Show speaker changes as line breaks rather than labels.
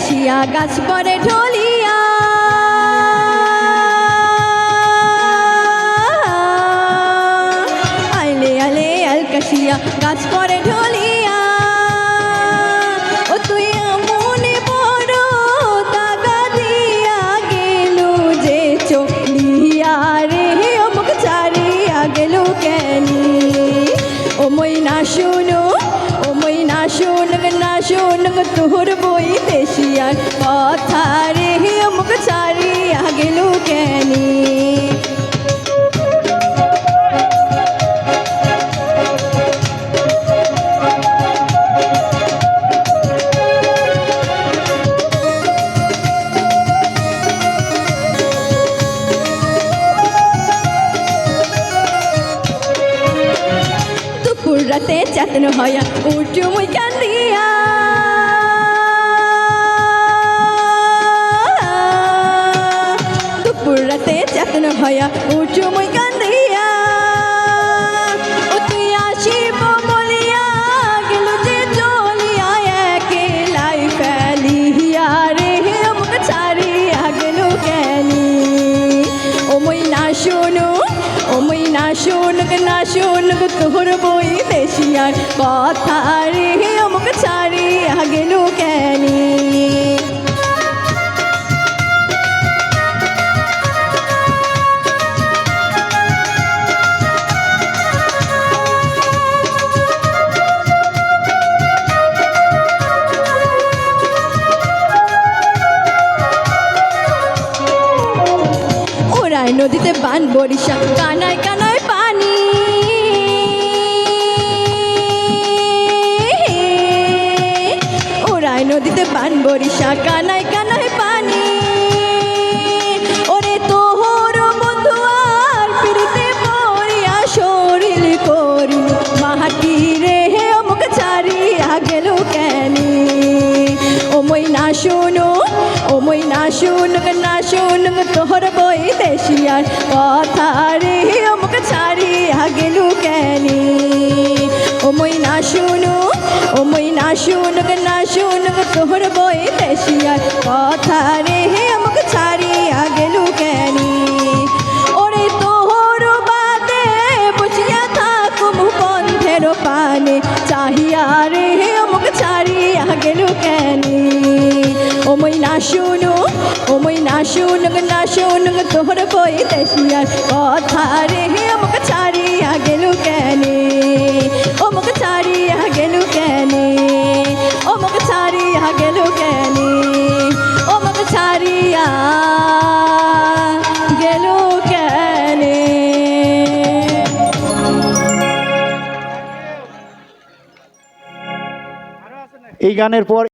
কাশিয়া গাছ পরে ঢলিয়া আইলে আলে আল কাশিয়া গাছ পরে ঢলিয়া ও তুই মনে বড় তাগা দিয়া গেলু যে চলিয়া রে অমুক ছাড়িয়া গেলু কেনি ও মই না শুনো ও মই না শুনগ না শুনগ তোর বই দেশিয়ার কথা রে অমুক ছাড়িয়া গেলু কেনি রাতে চেতন হয়া উঠু মুই কান্দিয়া দুপুর রাতে চেতন হয়া উঠু মুই কান্দিয়া ও তুই আসিব বলিয়া গেল যে চলিয়া একেলাই ফেলিয়া রে অমুক ছাড়িয়া গেল কেনি ও মই না শুনো ও মই না শুনগ না শুনগ তোর বই দেশিয়ার কথা রে অমুক ছাড়িয়া গেল কেনি ওরাই নদীতে বান বরিশা কানায় কানায় পানি ওরাই নদীতে বান বরিশা কানায় কানায় পানি ওরে তোহর বন্ধু আর পিড়িতে পড়িয়া শরীর করি মাহাটি রে অমুক ছাড়িয়া গেল কেনি ও মই না শুনো ও মই না শুনগ না শুনগ তোহর বই দেশিয়ার কথা রে অমুক ছাড়িয়া গেল কেনি ও মই না শুনো ও মই না শুনগ না শুনগ তোহর বই দেশিয়ার কথা রে অমুক ছাড়িয়া গেল কেনি ওরে তোহর বাদে বসিয়া থাকুম বন্ধের পানে চাহিয়া রে অমুক ছাড়িয়া গেল কেনি ও মই না শুনো ও মই না শুনগ না শুনগ তোহর বই দেশিয়ার কথা রে অমুক ছাড়িয়া গেল কেনি অমুক ছাড়িয়া গেল কেনি অমুক ছাড়িয়া গেল কেনি অমুক ছাড়িয়া গেল কেনি।
এই গানের পর